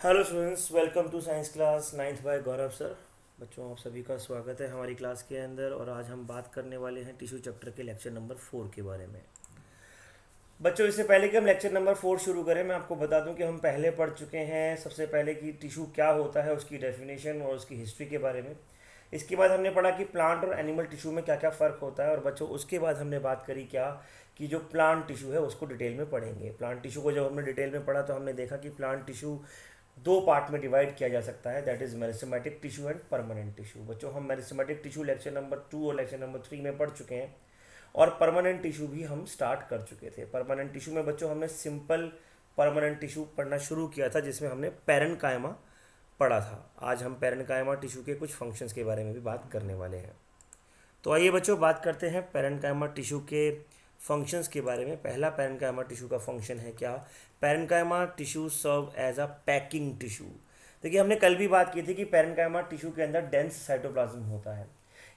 Hello students, welcome to science class ninth by Gaurav sir. बच्चों, आप सभी का स्वागत है हमारी क्लास के अंदर। और आज हम बात करने वाले हैं टिश्यू चैप्टर के लेक्चर नंबर 4 के बारे में। बच्चों, इससे पहले कि हम लेक्चर नंबर 4 शुरू करें, मैं आपको बता दूं कि हम पहले पढ़ चुके हैं सबसे पहले कि टिश्यू क्या होता है, उसकी डेफिनेशन और उसकी हिस्ट्री के बारे में। इसके बाद हमने पढ़ा कि प्लांट और एनिमल टिश्यू में क्या क्या फ़र्क होता है। और बच्चों, उसके बाद हमने बात करी क्या कि जो प्लांट टिश्यू है उसको डिटेल में पढ़ेंगे। प्लांट टिश्यू को जब हमने डिटेल में पढ़ा तो हमने देखा कि प्लांट टिश्यू दो पार्ट में डिवाइड किया जा सकता है, that is meristematic tissue and permanent tissue. बच्चों, हम मेरिस्टेमेटिक टिश्यू लेक्चर नंबर 2 और लेक्चर नंबर 3 में पढ़ चुके हैं और परमानेंट टिश्यू भी हम स्टार्ट कर चुके थे। परमानेंट टिश्यू में बच्चों हमने सिंपल परमानेंट टिश्यू पढ़ना शुरू किया था, जिसमें हमने पैरेन्काइमा पढ़ा था। आज हम पैरेन्काइमा टिश्यू के कुछ फंक्शंस के बारे में भी बात करने वाले हैं। तो आइए बच्चों, बात करते हैं पैरेन्काइमा टिश्यू के फंक्शंस के बारे में। पहला पैरेन्काइमा टिश्यू का फंक्शन है क्या? Parenchyma tissue serve as a packing tissue. देखिए, हमने कल भी बात की थी कि पैरेन्काइमा टिश्यू के अंदर डेंस साइटोप्लाज्म होता है।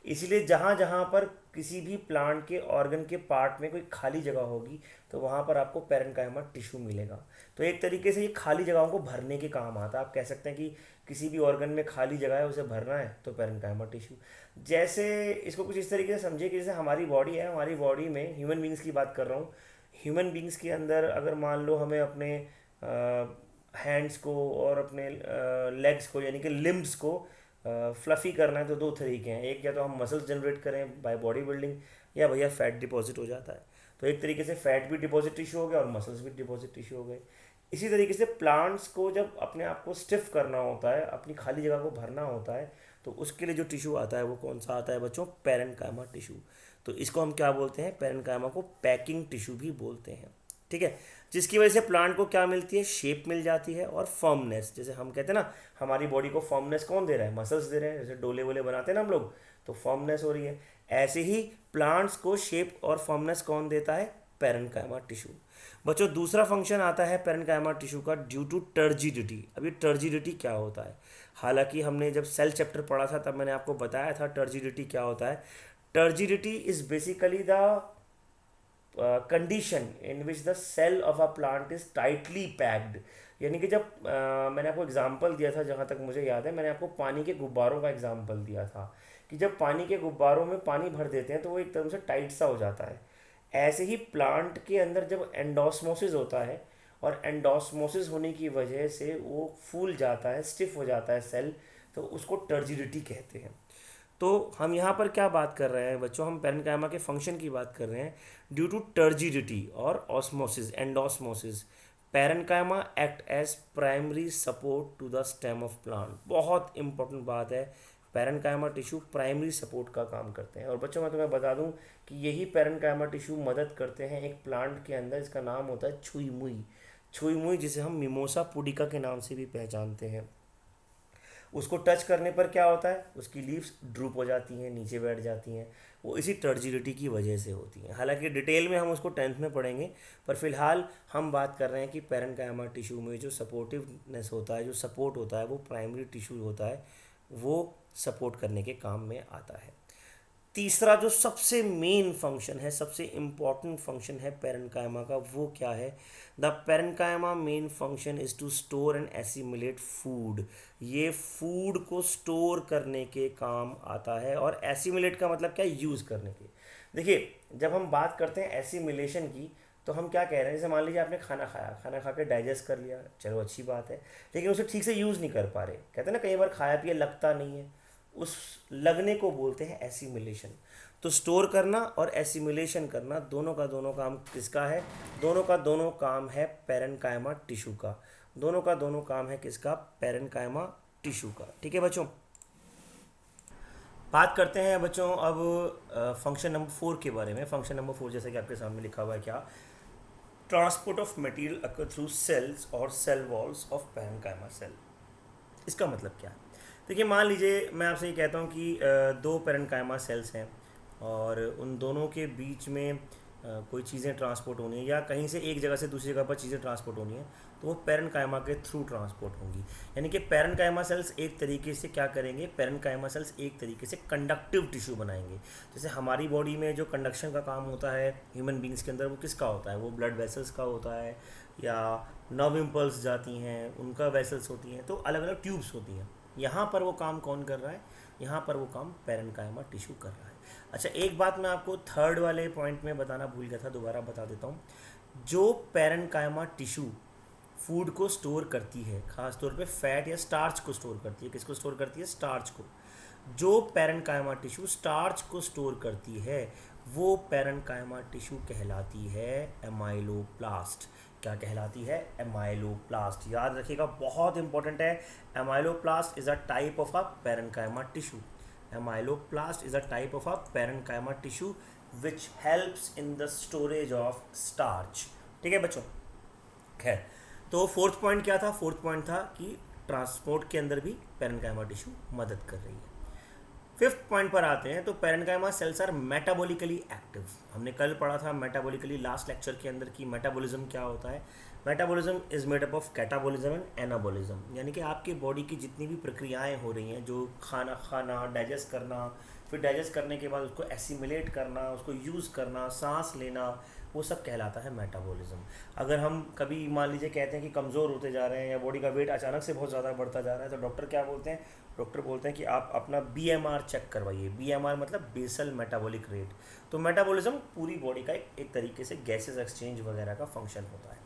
इसीलिए जहाँ जहाँ पर किसी भी प्लांट के ऑर्गन के पार्ट में कोई खाली जगह होगी तो वहाँ पर आपको पैरेन्काइमा टिश्यू मिलेगा। तो एक तरीके से ये खाली जगहों को भरने के काम आता है। आप कह सकते हैं कि किसी भी ऑर्गन में खाली जगह है, उसे भरना है तो पैरेन्काइमा टिश्यू। जैसे इसको कुछ इस तरीके से समझिए कि जैसे हमारी बॉडी है, हमारी बॉडी में ह्यूमन बींग्स की बात कर रहा हूँ। ह्यूमन बींग्स के अंदर अगर मान लो हमें अपने हैंड्स को और अपने लेग्स को यानी कि लिम्ब्स को फ्लफ़ी करना है तो दो तरीके हैं। एक, या तो हम मसल्स जनरेट करें बाय बॉडी बिल्डिंग, या भैया फैट डिपॉजिट हो जाता है। तो एक तरीके से फैट भी डिपॉजिट टिश्यू हो गया और मसल्स भी डिपॉजिट टिश्यू हो गए। इसी तरीके से प्लांट्स को जब अपने आप को स्टिफ करना होता है, अपनी खाली जगह को भरना होता है, तो उसके लिए जो टिश्यू आता है वो कौन सा आता है बच्चों? Parenchyma tissue. तो इसको हम क्या बोलते हैं? पैरेन्काइमा को पैकिंग टिश्यू भी बोलते हैं। ठीक है। जिसकी वजह से प्लांट को क्या मिलती है? शेप मिल जाती है और फर्मनेस। जैसे हम कहते हैं ना, हमारी बॉडी को फर्मनेस कौन दे रहा है? मसल्स दे रहे हैं। जैसे डोले वोले बनाते हैं ना हम लोग, तो फर्मनेस हो रही है। ऐसे ही प्लांट्स को शेप और फर्मनेस कौन देता है? Parenchyma tissue. बच्चों, दूसरा फंक्शन आता है पैरेन्काइमा टिश्यू का, ड्यू टू टर्जिडिटी। अब ये टर्जिडिटी क्या होता है? हालांकि हमने जब सेल चैप्टर पढ़ा था तब मैंने आपको बताया था टर्जिडिटी क्या होता है। Turgidity is basically the condition in which the cell of a plant is tightly packed. यानी कि जब मैंने आपको एग्जांपल दिया था, जहाँ तक मुझे याद है मैंने आपको पानी के गुब्बारों का एग्जांपल दिया था कि जब पानी के गुब्बारों में पानी भर देते हैं तो वो एक तरह से टाइट सा हो जाता है। ऐसे ही प्लांट के अंदर जब एंडोस्मोसिस होता है और एंडोस्मोसिस होने की वजह से वो फूल जाता है, स्टिफ हो जाता है सेल, तो उसको टर्जिडिटी कहते हैं। तो हम यहाँ पर क्या बात कर रहे हैं बच्चों? हम पैरेन्काइमा के फंक्शन की बात कर रहे हैं। ड्यू टू टर्जिडिटी और osmosis, endosmosis, parenchyma act as primary support to the stem of plant. बहुत इंपॉर्टेंट बात है, पैरेन्काइमा टिश्यू प्राइमरी सपोर्ट का काम करते हैं। और बच्चों, मैं तुम्हें बता दूं कि यही पैरेन्काइमा टिश्यू मदद करते हैं एक प्लांट के अंदर, इसका नाम होता है छुई मुई। छुई मुई, जिसे हम मिमोसा पुडिका के नाम से भी पहचानते हैं। उसको टच करने पर क्या होता है? उसकी लीव्स ड्रूप हो जाती हैं, नीचे बैठ जाती हैं। वो इसी टर्जिडिटी की वजह से होती हैं। हालांकि डिटेल में हम उसको 10th में पढ़ेंगे, पर फिलहाल हम बात कर रहे हैं कि पैरेन्काइमा टिश्यू में जो सपोर्टिवनेस होता है, जो सपोर्ट होता है, वो प्राइमरी टिश्यू होता है, वो सपोर्ट करने के काम में आता है। तीसरा जो सबसे मेन फंक्शन है, सबसे इम्पॉर्टेंट फंक्शन है पैरेन्काइमा का, वो क्या है? The parenchyma main function is to store and assimilate food. ये फूड को स्टोर करने के काम आता है। और एसिमुलेट का मतलब क्या? यूज़ करने के। देखिए, जब हम बात करते हैं एसिमुलेशन की, तो हम क्या कह रहे हैं? जैसे मान लीजिए आपने खाना खाया, खाना खा के डाइजेस्ट कर लिया, चलो अच्छी बात है, लेकिन उसे ठीक से यूज़ नहीं कर पा रहे। कहते हैं ना, कई बार खाया पिया लगता नहीं है, उस लगने को बोलते हैं एसिमुलेशन। तो स्टोर करना और एसिमुलेशन करना, दोनों का दोनों काम किसका है? दोनों का दोनों काम है पैरेन्काइमा टिश्यू का। दोनों का दोनों काम है किसका? पैरेन्काइमा टिश्यू का। ठीक है बच्चों, बात करते हैं बच्चों अब फंक्शन नंबर 4 के बारे में। फंक्शन नंबर 4 जैसे कि आपके सामने लिखा हुआ है क्या? Transport of material occur through cells और cell walls of parenchyma cell. इसका मतलब क्या है? देखिए, मान लीजिए मैं आपसे ये कहता हूँ कि दो पैरेन्काइमा सेल्स हैं और उन दोनों के बीच में कोई चीज़ें ट्रांसपोर्ट होनी है, या कहीं से एक जगह से दूसरी जगह पर चीज़ें ट्रांसपोर्ट होनी है, तो वो पैरेन्काइमा के थ्रू ट्रांसपोर्ट होंगी। यानी कि पैरेन्काइमा सेल्स एक तरीके से क्या करेंगे? पैरेन्काइमा सेल्स एक तरीके से कंडक्टिव टिश्यू बनाएंगे। जैसे हमारी बॉडी में जो कंडक्शन का काम होता है ह्यूमन बींग्स के अंदर, वो किसका होता है? वो ब्लड वेसल्स का होता है, या नर्व इम्पल्स जाती हैं, उनका वेसल्स होती हैं, तो अलग अलग ट्यूब्स होती हैं। यहाँ पर वो काम कौन कर रहा है? यहाँ पर वो काम पैरेन्काइमा टिश्यू कर रहा है। अच्छा, एक बात मैं आपको थर्ड वाले पॉइंट में बताना भूल गया था, दोबारा बता देता हूँ। जो पैरेन्काइमा टिश्यू फूड को स्टोर करती है, खास तौर पे फैट या स्टार्च को स्टोर करती है, किसको स्टोर करती है? स्टार्च को। जो पैरेन्काइमा टिश्यू स्टार्च को स्टोर करती है वो पैरेन्काइमा टिश्यू कहलाती है एमाइलोप्लास्ट। क्या कहलाती है? एमाइलोप्लास्ट। याद रखिएगा, बहुत इंपॉर्टेंट है। Amyloplast is a type of a parenchyma tissue. Amyloplast is a type of a parenchyma tissue which helps in the storage of starch. ठीक है बच्चों, खैर, तो फोर्थ पॉइंट क्या था? फोर्थ पॉइंट था कि ट्रांसपोर्ट के अंदर भी पैरेन्काइमा टिश्यू मदद कर रही है। फिफ्थ पॉइंट पर आते हैं, तो parenchyma cells are metabolically active. हमने कल पढ़ा था मेटाबॉलिकली लास्ट लेक्चर के अंदर कि मेटाबॉलिज्म क्या होता है। Metabolism is made up of catabolism and anabolism, यानी कि आपके बॉडी की जितनी भी प्रक्रियाएं हो रही हैं, जो खाना खाना, डाइजेस्ट करना, फिर डाइजेस्ट करने के बाद उसको एसिमिलेट करना, उसको यूज़ करना, सांस लेना, वो सब कहलाता है मेटाबॉलिज्म। अगर हम कभी मान लीजिए कहते हैं कि कमज़ोर होते जा रहे हैं या बॉडी का वेट अचानक से बहुत ज़्यादा बढ़ता जा रहा है, तो डॉक्टर क्या बोलते हैं? डॉक्टर बोलते हैं कि आप अपना BMR चेक करवाइए। BMR मतलब बेसल मेटाबॉलिक रेट। तो मेटाबॉलिज्म पूरी बॉडी का एक तरीके से गैसेस एक्सचेंज वगैरह का फंक्शन होता है।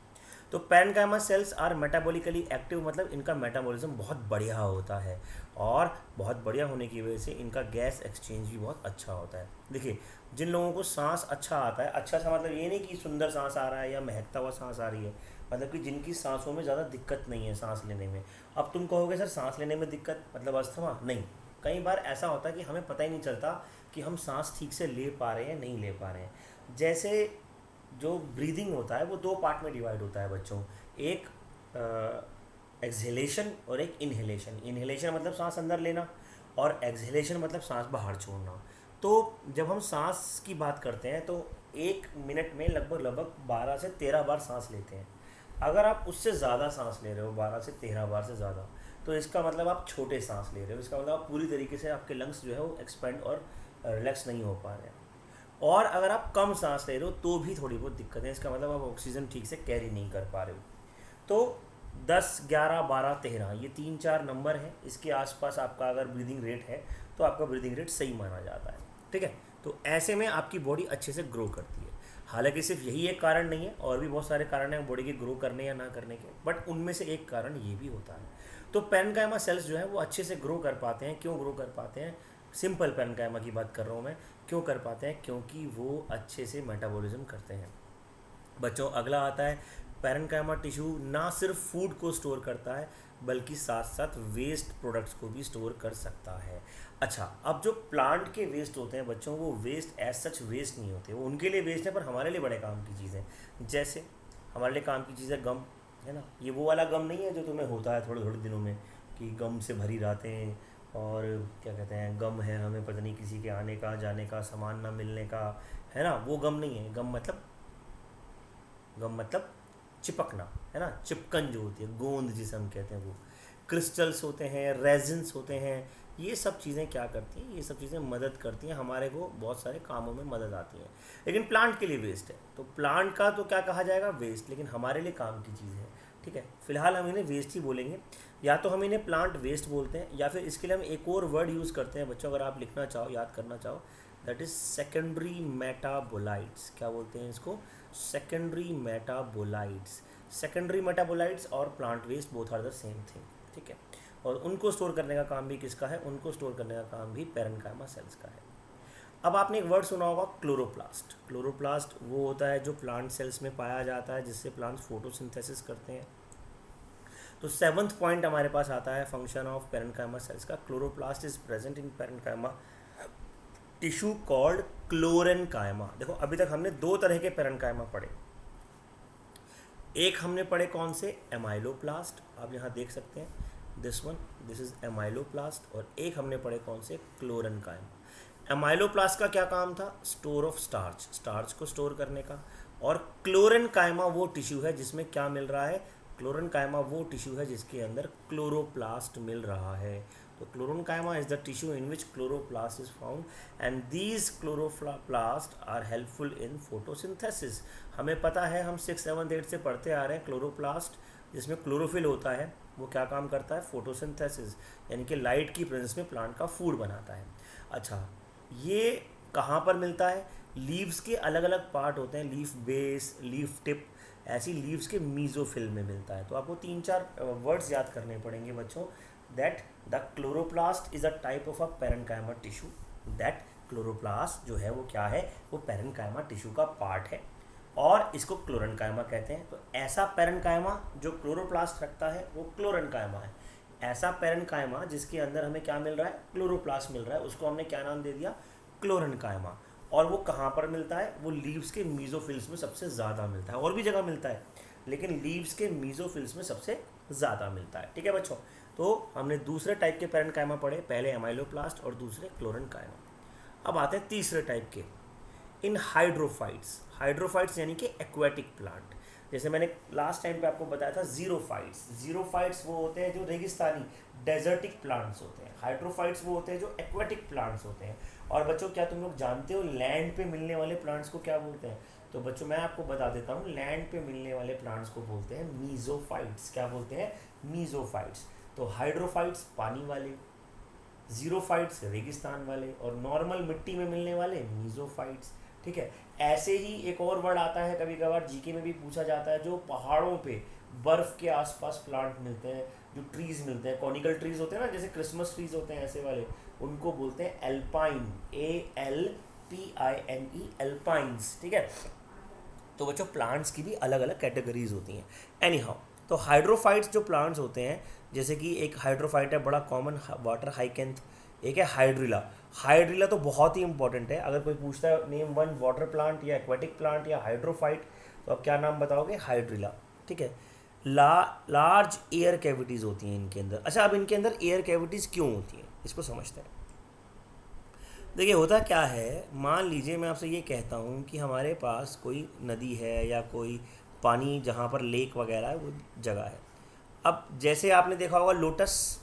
तो parenchyma cells are metabolically active, मतलब इनका मेटाबॉलिज्म बहुत बढ़िया होता है, और बहुत बढ़िया होने की वजह से इनका गैस एक्सचेंज भी बहुत अच्छा होता है। देखिए, जिन लोगों को सांस अच्छा आता है, अच्छा सा मतलब ये नहीं कि सुंदर सांस आ रहा है या महकता हुआ सांस आ रही है, मतलब कि जिनकी सांसों में ज़्यादा दिक्कत नहीं है सांस लेने में। अब तुम कहोगे सर सांस लेने में दिक्कत मतलब अस्थमा? नहीं, कई बार ऐसा होता है कि हमें पता ही नहीं चलता कि हम सांस ठीक से ले पा रहे हैं नहीं ले पा रहे हैं। जैसे जो ब्रीदिंग होता है वो दो पार्ट में डिवाइड होता है बच्चों, एक एक्सहेलेशन और एक इनहेलेशन। इनहेलेशन मतलब सांस अंदर लेना, और एक्सहेलेशन मतलब सांस बाहर छोड़ना। तो जब हम सांस की बात करते हैं तो 1 मिनट में लगभग 12 से 13 बार सांस लेते हैं। अगर आप उससे ज़्यादा सांस ले रहे हो, 12 से 13 बार से ज़्यादा, तो इसका मतलब आप छोटे सांस ले रहे हो, इसका मतलब आप पूरी तरीके से आपके लंग्स जो है वो एक्सपेंड और रिलैक्स नहीं हो पा रहे हैं। और अगर आप कम सांस ले रहे हो तो भी थोड़ी बहुत दिक्कत है, इसका मतलब आप ऑक्सीजन ठीक से कैरी नहीं कर पा रहे हो। तो 10, 11, 12, 13 ये 3-4 नंबर हैं, इसके आसपास आपका अगर ब्रीदिंग रेट है तो आपका ब्रीदिंग रेट सही माना जाता है। ठीक है, तो ऐसे में आपकी बॉडी अच्छे से ग्रो करती है। हालांकि सिर्फ यही एक कारण नहीं है, और भी बहुत सारे कारण हैं बॉडी के ग्रो करने या ना करने के, बट उनमें से एक कारण ये भी होता है। तो पैरेन्काइमा सेल्स जो है वो अच्छे से ग्रो कर पाते हैं। क्यों ग्रो कर पाते हैं? सिंपल पैरेन्काइमा की बात कर रहा हूँ मैं। क्यों कर पाते हैं? क्योंकि वो अच्छे से मेटाबॉलिज्म करते हैं। बच्चों, अगला आता है, पैरेन्काइमा टिश्यू ना सिर्फ फूड को स्टोर करता है बल्कि साथ साथ वेस्ट प्रोडक्ट्स को भी स्टोर कर सकता है। अच्छा, अब जो प्लांट के वेस्ट होते हैं बच्चों, वो वेस्ट एज सच वेस्ट नहीं होते, वो उनके लिए वेस्ट है पर हमारे लिए बड़े काम की चीज़ है। जैसे हमारे लिए काम की चीज़ है गम, है ना। ये वो वाला गम नहीं है जो तुम्हें होता है थोड़े थोड़े दिनों में, कि गम से भरी रातें, और क्या कहते हैं, गम है हमें पता नहीं किसी के आने का जाने का, सामान ना मिलने का, है ना। वो गम नहीं है। गम मतलब चिपकना, है ना। चिपकन जो होती है, गोंद जिसे हम कहते हैं, वो क्रिस्टल्स होते हैं, रेजिन्स होते हैं। ये सब चीज़ें क्या करती हैं? ये सब चीज़ें मदद करती हैं, हमारे को बहुत सारे कामों में मदद आती हैं। लेकिन प्लांट के लिए वेस्ट है, तो प्लांट का तो क्या कहा जाएगा? वेस्ट। लेकिन हमारे लिए काम की चीज़ है। ठीक है, फिलहाल हम इन्हें वेस्ट ही बोलेंगे। या तो हम इन्हें प्लांट वेस्ट बोलते हैं, या फिर इसके लिए हम एक और वर्ड यूज़ करते हैं बच्चों, अगर आप लिखना चाहो, याद करना चाहो, दैट इज़ सेकेंडरी मेटाबोलाइट्स। क्या बोलते हैं इसको? Secondary metabolites. सेकेंडरी मेटाबोलाइट्स और plant waste both are the same thing. ठीक है, और उनको स्टोर करने का काम भी किसका है? उनको स्टोर करने का काम भी पैरेन्काइमा सेल्स का है। अब आपने एक वर्ड सुना होगा, क्लोरोप्लास्ट। क्लोरोप्लास्ट वो होता है जो प्लांट सेल्स में पाया जाता है, जिससे प्लांट्स फोटोसिंथेसिस करते हैं। तो 7th पॉइंट हमारे पास आता है फंक्शन ऑफ पैरेन्काइमा सेल्स का। Chloroplast is present in parenchyma tissue called क्लोरेन्काइमा। देखो, अभी तक हमने 2 तरह के पैरेन्काइमा पढ़े। एक हमने पढ़े कौन से? एमाइलोप्लास्ट, आप यहाँ देख सकते हैं, this one, this is amyloplast. और एक हमने पढ़े कौन से? क्लोरेन्काइमा। एमाइलोप्लास्ट का क्या काम था? स्टोर ऑफ स्टार्च, स्टार्च को स्टोर करने का। और क्लोरेन्काइमा वो टिश्यू है जिसमें क्या मिल रहा है? क्लोरेन्काइमा वो टिश्यू है जिसके अंदर क्लोरोप्लास्ट मिल रहा है। तो chlorenchyma is the tissue in which chloroplast is found and these chloroplast are helpful in photosynthesis. हमें पता है, हम 6, 7, 8 से पढ़ते आ रहे हैं, क्लोरोप्लास्ट जिसमें क्लोरोफिल होता है वो क्या काम करता है, फोटोसिंथेसिस, यानी कि लाइट की प्रेजेंस में प्लांट का फूड बनाता है। अच्छा, ये कहाँ पर मिलता है, लीव्स के अलग अलग पार्ट होते हैं, लीफ बेस, लीफ टिप, ऐसी लीव्स के मीजोफिल में मिलता है। तो आपको 3-4 वर्ड्स याद करने पड़ेंगे बच्चों, that the chloroplast is a type of a parenchyma tissue, that chloroplast जो है वो क्या है, वो पेरेन्काइमा टिश्यू का पार्ट है और इसको क्लोरेन्काइमा कहते हैं। तो ऐसा पेरेन्काइमा जो क्लोरोप्लास्ट रखता है वो क्लोरेन्काइमा है। ऐसा पेरेन्काइमा जिसके अंदर हमें क्या मिल रहा है, क्लोरोप्लास्ट मिल रहा है, उसको हमने क्या नाम दे दिया, क्लोरेन्काइमा। और वो कहाँ पर मिलता है, वो लीव्स के मीजोफिल्स में सबसे ज़्यादा मिलता है, और भी जगह मिलता है लेकिन लीव्स के मीजोफिल्स में सबसे ज़्यादा मिलता है। ठीक है बच्चों, तो हमने दूसरे टाइप के पेरेन्काइमा पढ़े, पहले एमाइलोप्लास्ट और दूसरे क्लोरेन्काइमा। अब आते हैं तीसरे टाइप के, इन हाइड्रोफाइट्स। हाइड्रोफाइट्स यानी कि एक्वेटिक प्लांट। जैसे मैंने लास्ट टाइम पे आपको बताया था जीरोफाइट्स। जीरोफाइट्स वो होते हैं जो रेगिस्तानी डेजर्टिक प्लांट्स होते हैं, हाइड्रोफाइट्स वो होते हैं जो एक्वेटिक प्लांट्स होते हैं। और बच्चों क्या तुम लोग जानते हो लैंड पे मिलने वाले प्लांट्स को क्या बोलते हैं? तो बच्चों मैं आपको बता देता हूँ, लैंड पे मिलने वाले प्लांट्स को बोलते हैं मीजोफाइट्स। क्या बोलते हैं? मीजोफाइट्स। तो हाइड्रोफाइट्स पानी वाले, जीरोफाइट्स रेगिस्तान वाले, और नॉर्मल मिट्टी में मिलने वाले मीजोफाइट्स। ठीक है, ऐसे ही एक और वर्ड आता है, कभी कभार जीके में भी पूछा जाता है, जो पहाड़ों पे बर्फ के आसपास प्लांट मिलते हैं, जो ट्रीज मिलते हैं, कॉनिकल ट्रीज होते हैं ना, जैसे क्रिसमस ट्रीज होते हैं ऐसे वाले, उनको बोलते हैं एल्पाइन, ALPINE, एल्पाइंस। ठीक है, तो बच्चों प्लांट्स की भी अलग अलग कैटेगरीज होती हैं। एनी हाउ, तो हाइड्रोफाइट्स जो प्लांट्स होते हैं, जैसे कि एक हाइड्रोफाइट है बड़ा कॉमन, वाटर हाइकेंथ, एक है हाइड्रिला। हाइड्रिला तो बहुत ही इंपॉर्टेंट है, अगर कोई पूछता है नेम वन वाटर प्लांट या एक्वेटिक प्लांट या हाइड्रोफाइट, तो आप क्या नाम बताओगे? हाइड्रिला। ठीक है, लार्ज एयर कैविटीज़ होती हैं इनके अंदर। अच्छा, अब इनके अंदर एयर कैविटीज़ क्यों होती हैं, इसको समझते हैं। देखिए होता क्या है, मान लीजिए मैं आपसे ये कहता हूँ कि हमारे पास कोई नदी है या कोई पानी जहाँ पर लेक वगैरह है वो जगह है। अब जैसे आपने देखा होगा लोटस,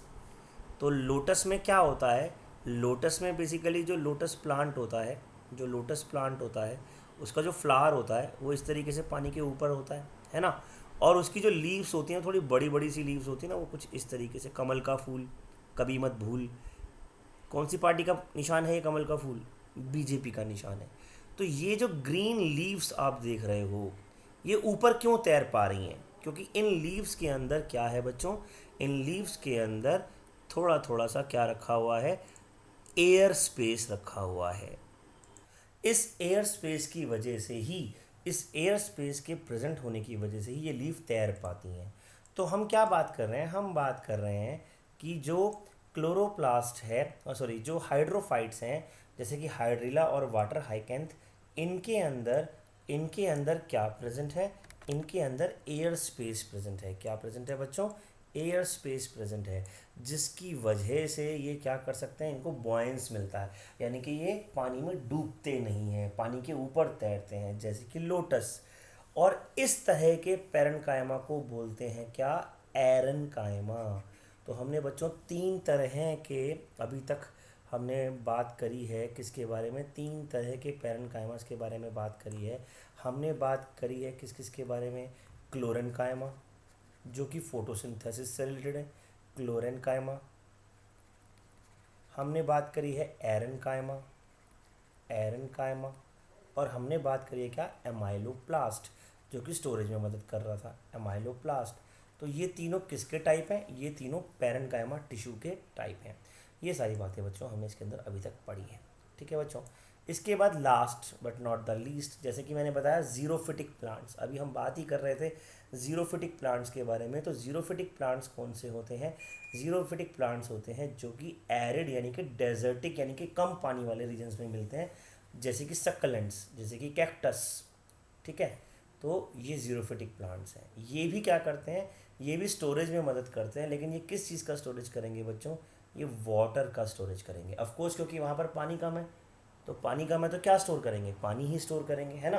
तो लोटस में क्या होता है, लोटस में बेसिकली जो लोटस प्लांट होता है, जो लोटस प्लांट होता है उसका जो फ्लावर होता है वो इस तरीके से पानी के ऊपर होता है ना। और उसकी जो लीव्स होती हैं थोड़ी बड़ी बड़ी सी लीव्स होती हैं ना, वो कुछ इस तरीके से, कमल का फूल, कभी मत भूल। कौन सी पार्टी का निशान है ये कमल का फूल? बीजेपी का निशान है। तो ये जो ग्रीन लीव्स आप देख रहे हो, ये ऊपर क्यों तैर पा रही हैं? क्योंकि इन लीव्स के अंदर क्या है बच्चों, इन लीव्स के अंदर थोड़ा थोड़ा सा क्या रखा हुआ है, एयर स्पेस रखा हुआ है। इस एयर स्पेस की वजह से ही, इस एयर स्पेस के प्रेजेंट होने की वजह से ही ये लीफ तैर पाती हैं। तो हम क्या बात कर रहे हैं, हम बात कर रहे हैं कि जो क्लोरोप्लास्ट है, सॉरी जो हाइड्रोफाइट्स हैं, जैसे कि हाइड्रिला और वाटर हाइकेंथ, इनके अंदर क्या प्रेजेंट है, इनके अंदर एयर स्पेस प्रेजेंट है। क्या प्रेजेंट है बच्चों? एयर स्पेस प्रेजेंट है, जिसकी वजह से ये क्या कर सकते हैं, इनको बॉयंस मिलता है, यानी कि ये पानी में डूबते नहीं हैं, पानी के ऊपर तैरते हैं, जैसे कि लोटस। और इस तरह के पेरेन्काइमा को बोलते हैं क्या? एरेन्काइमा। तो हमने बच्चों 3 तरह के अभी तक हमने बात करी है, किसके बारे में? 3 तरह के पेरेन्काइमास के बारे में बात करी है। हमने बात करी है किस किस के बारे में? क्लोरेन्काइमा जो कि फोटोसिंथेसिस से रिलेटेड है, क्लोरेन्काइमा। हमने बात करी है एरेन्काइमा, एरेन्काइमा। और हमने बात करी है क्या? एमाइलोप्लास्ट, जो कि स्टोरेज में मदद कर रहा था, एमाइलोप्लास्ट। तो ये तीनों किसके टाइप हैं? ये तीनों पेरेन्काइमा टिश्यू के टाइप हैं। ये सारी बातें बच्चों हमने इसके अंदर अभी तक पढ़ी हैं। ठीक है बच्चों, इसके बाद last but not the least, जैसे कि मैंने बताया जीरोफिटिक प्लांट्स, अभी हम बात ही कर रहे थे जीरोफिटिक प्लांट्स के बारे में। तो जीरोफिटिक प्लांट्स कौन से होते हैं? जीरोफिटिक प्लांट्स होते हैं जो कि एरिड यानी कि डेजर्टिक यानी कि कम पानी वाले रीजन्स में मिलते हैं, जैसे कि सक्लेंट्स, जैसे कि कैक्टस। ठीक है, तो ये जीरोफिटिक प्लांट्स हैं। ये भी क्या करते हैं, ये भी स्टोरेज में मदद करते हैं, लेकिन ये किस चीज़ का स्टोरेज करेंगे बच्चों? ये वाटर का स्टोरेज करेंगे। ऑफ कोर्स क्योंकि वहाँ पर पानी कम है, तो पानी कम है तो क्या स्टोर करेंगे? पानी ही स्टोर करेंगे, है ना।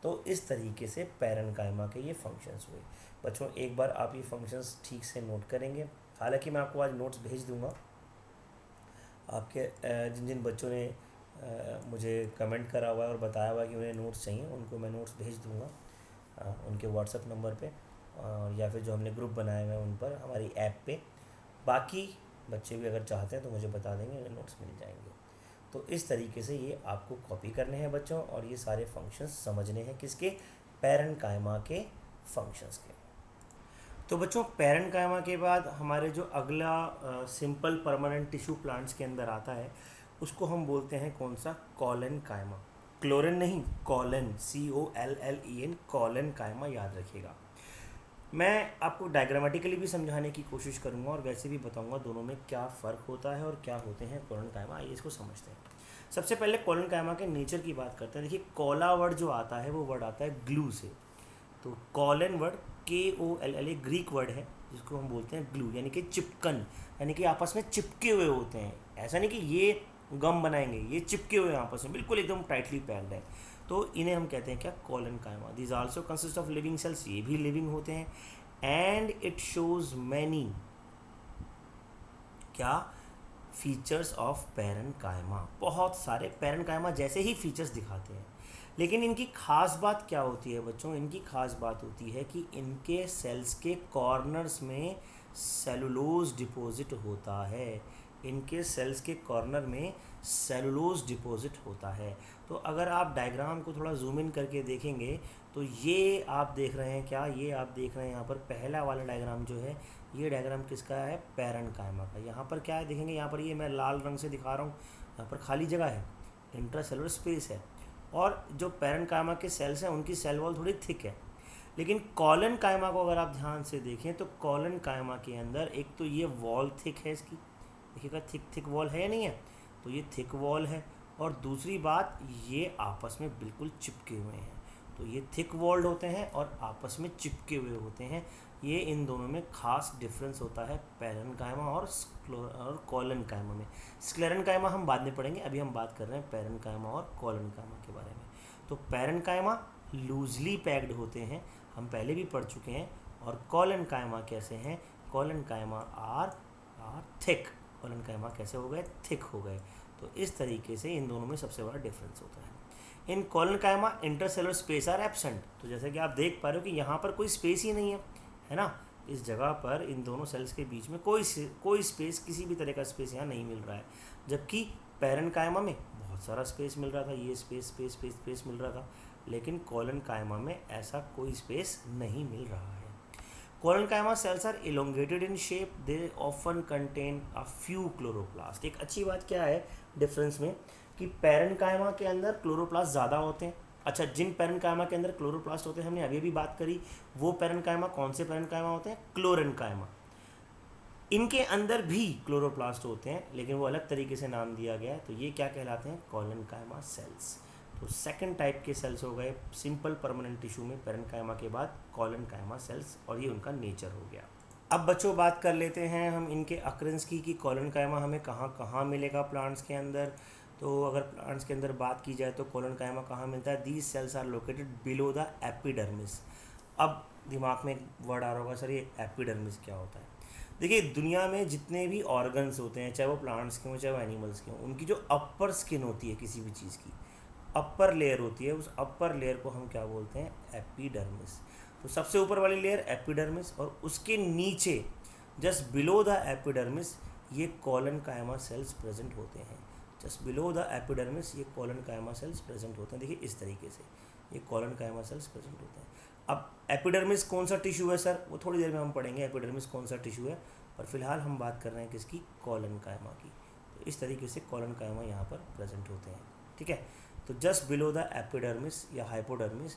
तो इस तरीके से पेरेन्काइमा के ये फंक्शंस हुए बच्चों। एक बार आप ये फंक्शंस ठीक से नोट करेंगे, हालांकि मैं आपको आज नोट्स भेज दूंगा, आपके जिन जिन बच्चों ने मुझे कमेंट करा हुआ है और बताया हुआ है कि उन्हें नोट्स चाहिए, उनको मैं नोट्स भेज दूँगा उनके व्हाट्सएप नंबर पे, या फिर जो हमने ग्रुप बनाए हुए हैं उन पर, हमारी ऐप पे। बाकी बच्चे भी अगर चाहते हैं तो मुझे बता देंगे, उन्हें नोट्स मिल जाएंगे। तो इस तरीके से ये आपको कॉपी करने हैं बच्चों, और ये सारे फंक्शंस समझने हैं किसके, पैरेंट कायमा के फंक्शंस के। तो बच्चों पैरेंट कायमा के बाद हमारे जो अगला सिंपल परमानेंट टिश्यू प्लांट्स के अंदर आता है, उसको हम बोलते हैं कौन सा, कॉलन कायमा। क्लोरिन नहीं, कॉलन, COLLEN, कॉलन कायमा, याद रखिएगा। मैं आपको डायग्रामेटिकली भी समझाने की कोशिश करूंगा और वैसे भी बताऊंगा दोनों में क्या फ़र्क होता है और क्या होते हैं कॉलन कायमा। आइए इसको समझते हैं। सबसे पहले कॉलन कायमा के नेचर की बात करते हैं। देखिए कॉला वर्ड जो आता है वो वर्ड आता है ग्लू से। तो colon word KOLL Greek word है जिसको हम बोलते हैं ग्लू, यानी कि चिपकन, यानी कि आपस में चिपके हुए होते हैं। ऐसा नहीं कि ये गम बनाएंगे, ये चिपके हुए आपस में बिल्कुल एकदम टाइटली पैक्ड है। तो इन्हें हम कहते हैं क्या, कॉलन कायमा। This also consist of living cells, ये भी लिविंग होते हैं। एंड इट शोज मैनी क्या, फीचर्स ऑफ पैरेंट कायमा, बहुत सारे पैरेंट कायमा जैसे ही फीचर्स दिखाते हैं। लेकिन इनकी खास बात क्या होती है बच्चों, इनकी खास बात होती है कि इनके सेल्स के कॉर्नर्स में सेलुलोज डिपॉजिट होता है। इनके सेल्स के कॉर्नर में सेलुलोज डिपॉजिट होता है। तो अगर आप डायग्राम को थोड़ा जूम इन करके देखेंगे तो ये आप देख रहे हैं क्या, ये आप देख रहे हैं यहाँ पर पहला वाला डायग्राम जो है, ये डायग्राम किसका है, पैरेंट कायमा का। यहाँ पर क्या है देखेंगे, यहाँ पर ये मैं लाल रंग से दिखा रहा हूँ, यहाँ पर खाली जगह है, इंट्रासेलुलर स्पेस है। और जो पैरेंट कायमा के सेल्स हैं उनकी सेल वॉल थोड़ी थिक है। लेकिन कॉलन कायमा को अगर आप ध्यान से देखें तो कॉलन कायमा के अंदर एक तो ये वॉल थिक है इसकी, देखिएगा थिक वॉल है या नहीं है, तो ये थिक वॉल है। और दूसरी बात, ये आपस में बिल्कुल चिपके हुए हैं। तो ये थिक वॉल्ड होते हैं और आपस में चिपके हुए होते हैं। ये इन दोनों में खास डिफरेंस होता है पैरेंट कायमा और कॉलन कायमा में। स्क्लेरन कायमा हम बाद में पढ़ेंगे, अभी हम बात कर रहे हैं पैरेंट कायमा और कॉलन कायमा के बारे में। तो पैरेंट कायमा लूजली पैक्ड होते हैं, हम पहले भी पढ़ चुके हैं। और कॉलन कायमा कैसे हैं, कॉलन कायमा आर थिक, कॉलन कायमा कैसे हो गए, थिक हो गए। तो इस तरीके से इन दोनों में सबसे बड़ा डिफरेंस होता है। इन कॉलन कायमा इंटरसेलुलर स्पेस आर एब्सेंट। तो जैसे कि आप देख पा रहे हो कि यहाँ पर कोई स्पेस ही नहीं है ना, इस जगह पर इन दोनों सेल्स के बीच में कोई स्पेस, किसी भी तरह का स्पेस यहाँ नहीं मिल रहा है। जबकि पैरेंट कायमा में बहुत सारा स्पेस मिल रहा था, ये स्पेस मिल रहा था। लेकिन कॉलन कायमा में ऐसा कोई स्पेस नहीं मिल रहा है। Collenchyma cells are elongated in shape, they often contain a few chloroplast. एक अच्छी बात क्या है डिफरेंस में, कि पैरेंट कायमा के अंदर क्लोरोप्लास्ट ज़्यादा होते हैं। अच्छा, जिन पैरेंट कायमा के अंदर क्लोरोप्लास्ट होते हैं हमने अभी भी बात करी, वो पैरेंट कायमा कौन से पैरेंट कायमा होते हैं, क्लोरेन कायमा। इनके अंदर भी क्लोरोप्लास्ट होते हैं लेकिन वो अलग तरीके से नाम दिया गया है। तो ये क्या कहलाते हैं, कॉलन कायमा सेल्स। तो सेकंड टाइप के सेल्स हो गए सिंपल परमानेंट टिश्यू में पैरेंट कायमा के बाद कॉलन कायमा सेल्स, और ये उनका नेचर हो गया। अब बच्चों बात कर लेते हैं हम इनके अक्रेंस की, कि कॉलन कायमा हमें कहाँ कहाँ मिलेगा प्लांट्स के अंदर। तो अगर प्लांट्स के अंदर बात की जाए तो कॉलन कायमा कहाँ मिलता है, these cells are located below the epidermis. अब दिमाग में एक वर्ड आ रहा होगा, सर ये एपिडर्मिस क्या होता है। देखिए दुनिया में जितने भी ऑर्गन्स होते हैं, चाहे वो प्लांट्स के हों चाहे वो एनिमल्स के हों, उनकी जो अपर स्किन होती है किसी भी चीज़ की, अपर लेयर होती है, उस अपर लेयर को हम क्या बोलते हैं, एपिडर्मिस। तो सबसे ऊपर वाली लेयर एपिडर्मिस, और उसके नीचे जस्ट बिलो द एपिडर्मिस ये कॉलन कायमा सेल्स प्रेजेंट होते हैं। जस्ट बिलो द एपिडर्मिस ये कॉलन कायमा सेल्स प्रेजेंट होते हैं। देखिए इस तरीके से ये कॉलन कायमा सेल्स प्रेजेंट होते हैं। अब एपिडर्मिस कौन सा टिश्यू है सर, वो थोड़ी देर में हम पढ़ेंगे एपिडर्मिस कौन सा टिश्यू है, पर फिलहाल हम बात कर रहे हैं किसकी, कॉलन कायमा की। तो इस तरीके से कॉलन कायमा यहाँ पर प्रेजेंट होते हैं, ठीक है। तो जस्ट बिलो द एपिडर्मिस या हाइपोडर्मिस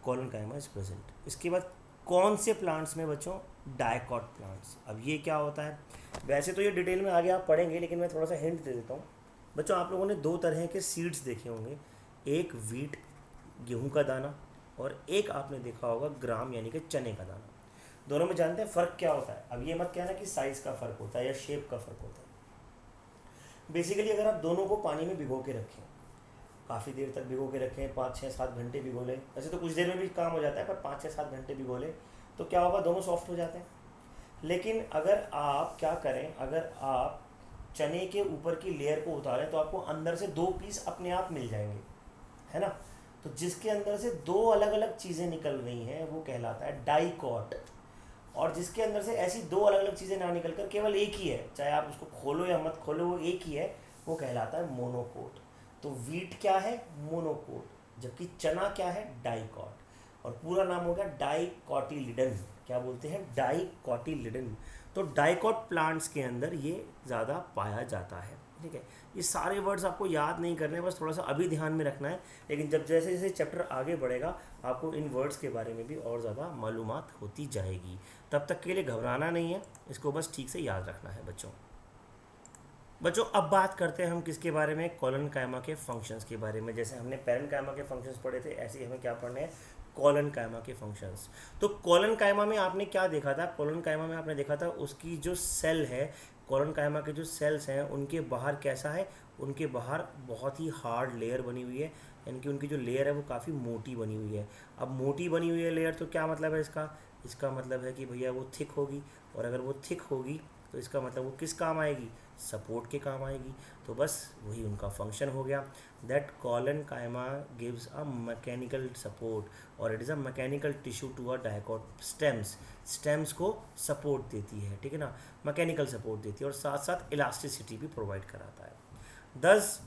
कॉलन कायमा इज प्रेजेंट। इसके बाद कौन से प्लांट्स में बच्चों, डायकॉट प्लांट्स। अब ये क्या होता है, वैसे तो ये डिटेल में आगे आप पढ़ेंगे लेकिन मैं थोड़ा सा हिंट दे देता हूँ। बच्चों आप लोगों ने दो तरह के सीड्स देखे होंगे, एक वीट गेहूं का दाना, और एक आपने देखा होगा ग्राम यानी कि चने का दाना। दोनों में जानते हैं फ़र्क क्या होता है। अब ये मत कहना कि साइज़ का फ़र्क होता है या शेप का फ़र्क होता है। बेसिकली अगर आप दोनों को पानी में भिगो के रखें, काफ़ी देर तक भिगो के रखें, 5-6-7 घंटे भिगो लें, वैसे तो कुछ देर में भी काम हो जाता है, पर 5-6-7 घंटे भिगो लें तो क्या होगा, दोनों सॉफ्ट हो जाते हैं। लेकिन अगर आप क्या करें, अगर आप चने के ऊपर की लेयर को उतारें तो आपको अंदर से 2 पीस अपने आप मिल जाएंगे, है ना। तो जिसके अंदर से 2 अलग अलग चीज़ें निकल रही हैं वो कहलाता है डाइकॉट, और जिसके अंदर से ऐसी 2 अलग अलग चीज़ें ना निकल कर केवल एक ही है, चाहे आप उसको खोलो या मत खोलो वो एक ही है, वो कहलाता है मोनोकोट। तो वीट क्या है? मोनोकोट। जबकि चना क्या है? डाइकॉट। और पूरा नाम हो गया डाइकोटिलिडन। क्या बोलते हैं? डाइकोटिलिडन। तो डाइकॉट प्लांट्स के अंदर ये ज़्यादा पाया जाता है, ठीक है। ये सारे वर्ड्स आपको याद नहीं करने, बस थोड़ा सा अभी ध्यान में रखना है, लेकिन जब जैसे जैसे चैप्टर आगे बढ़ेगा आपको इन वर्ड्स के बारे में भी और ज़्यादा मालूमात होती जाएगी। तब तक के लिए घबराना नहीं है, इसको बस ठीक से याद रखना है बच्चों। अब बात करते हैं हम किसके बारे में? कॉलन कायमा के फंक्शंस के बारे में। जैसे हमने पैरेंट कायमा के फंक्शंस पढ़े थे, ऐसे ही हमें क्या पढ़ने हैं? कॉलन कायमा के फंक्शंस। तो कॉलन कायमा में आपने क्या देखा था? कॉलन कायमा में आपने देखा था उसकी जो सेल है, कॉलन कायमा के जो सेल्स हैं उनके बाहर कैसा है? उनके बाहर बहुत ही हार्ड लेयर बनी हुई है, यानी कि उनकी जो लेयर है वो काफ़ी मोटी बनी हुई है। अब मोटी बनी हुई है लेयर, तो क्या मतलब है इसका? इसका मतलब है कि भैया वो थिक होगी, और अगर वो थिक होगी तो इसका मतलब वो किस काम आएगी? सपोर्ट के काम आएगी। तो बस वही उनका फंक्शन हो गया, that collenchyma gives a mechanical support, और it is a mechanical tissue to a dicot stems. Stems को सपोर्ट देती है, ठीक है ना, मैकेनिकल सपोर्ट देती है, और साथ साथ इलास्टिसिटी भी प्रोवाइड कराता है। दस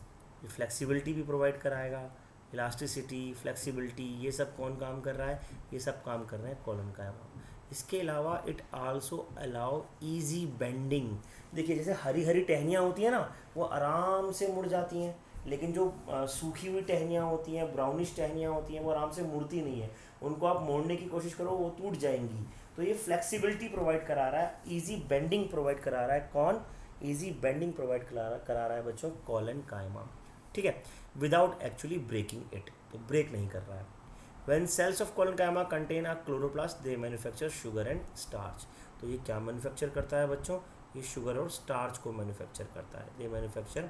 फ्लेक्सिबिलिटी भी प्रोवाइड कराएगा। इलास्टिसिटी, फ्लेक्सिबिलिटी, ये सब कौन काम कर रहा है? ये सब काम कर रहे हैं कॉलन कायमा। इसके अलावा it also allow easy bending. देखिए जैसे हरी हरी टहनियाँ होती हैं ना, वो आराम से मुड़ जाती हैं, लेकिन जो सूखी हुई टहनियाँ होती हैं, ब्राउनिश टहनियाँ होती हैं, वो आराम से मुड़ती नहीं है। उनको आप मोड़ने की कोशिश करो वो टूट जाएंगी। तो ये फ्लेक्सिबिलिटी प्रोवाइड करा रहा है, ईजी बेंडिंग प्रोवाइड करा रहा है। कौन? ईजी बेंडिंग प्रोवाइड करा रहा है बच्चों कॉलन कायमा, ठीक है, विदाउट एक्चुअली ब्रेकिंग इट। तो ब्रेक नहीं कर रहा है। When cells of colon chyma contain a chloroplast, they manufacture sugar and starch. तो ये क्या मैन्युफैक्चर करता है बच्चों? ये शुगर और स्टार्च को मैन्युफैक्चर करता है। दे मैन्युफैक्चर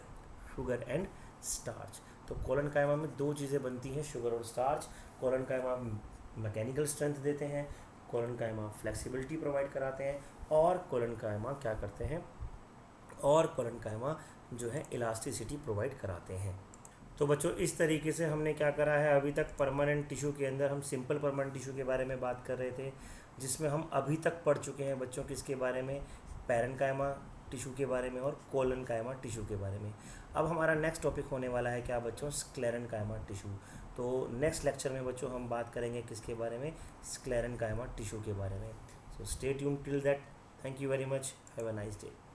शुगर एंड स्टार्च। तो कोलन कायमा में 2 चीज़ें बनती हैं, शुगर और स्टार्च। कोलन कायमा मैकेनिकल स्ट्रेंथ देते हैं, कोलन कायमा फ्लेक्सिबिलिटी प्रोवाइड कराते हैं, और कोलन कायमा क्या करते हैं? और कोलन कायमा जो है इलास्टिसिटी प्रोवाइड कराते हैं। तो बच्चों इस तरीके से हमने क्या करा है अभी तक? परमानेंट टिश्यू के अंदर हम सिंपल परमानेंट टिश्यू के बारे में बात कर रहे थे, जिसमें हम अभी तक पढ़ चुके हैं बच्चों किसके बारे में? पैरेन्काइमा टिश्यू के बारे में और कोलनकाइमा टिश्यू के बारे में। अब हमारा नेक्स्ट टॉपिक होने वाला है क्या बच्चों? Sclerenchyma tissue. तो नेक्स्ट लेक्चर में बच्चों हम बात करेंगे किसके बारे में? स्क्लेरेन्काइमा टिश्यू के बारे में। So stay tuned till that. Thank you very much. Have a nice day.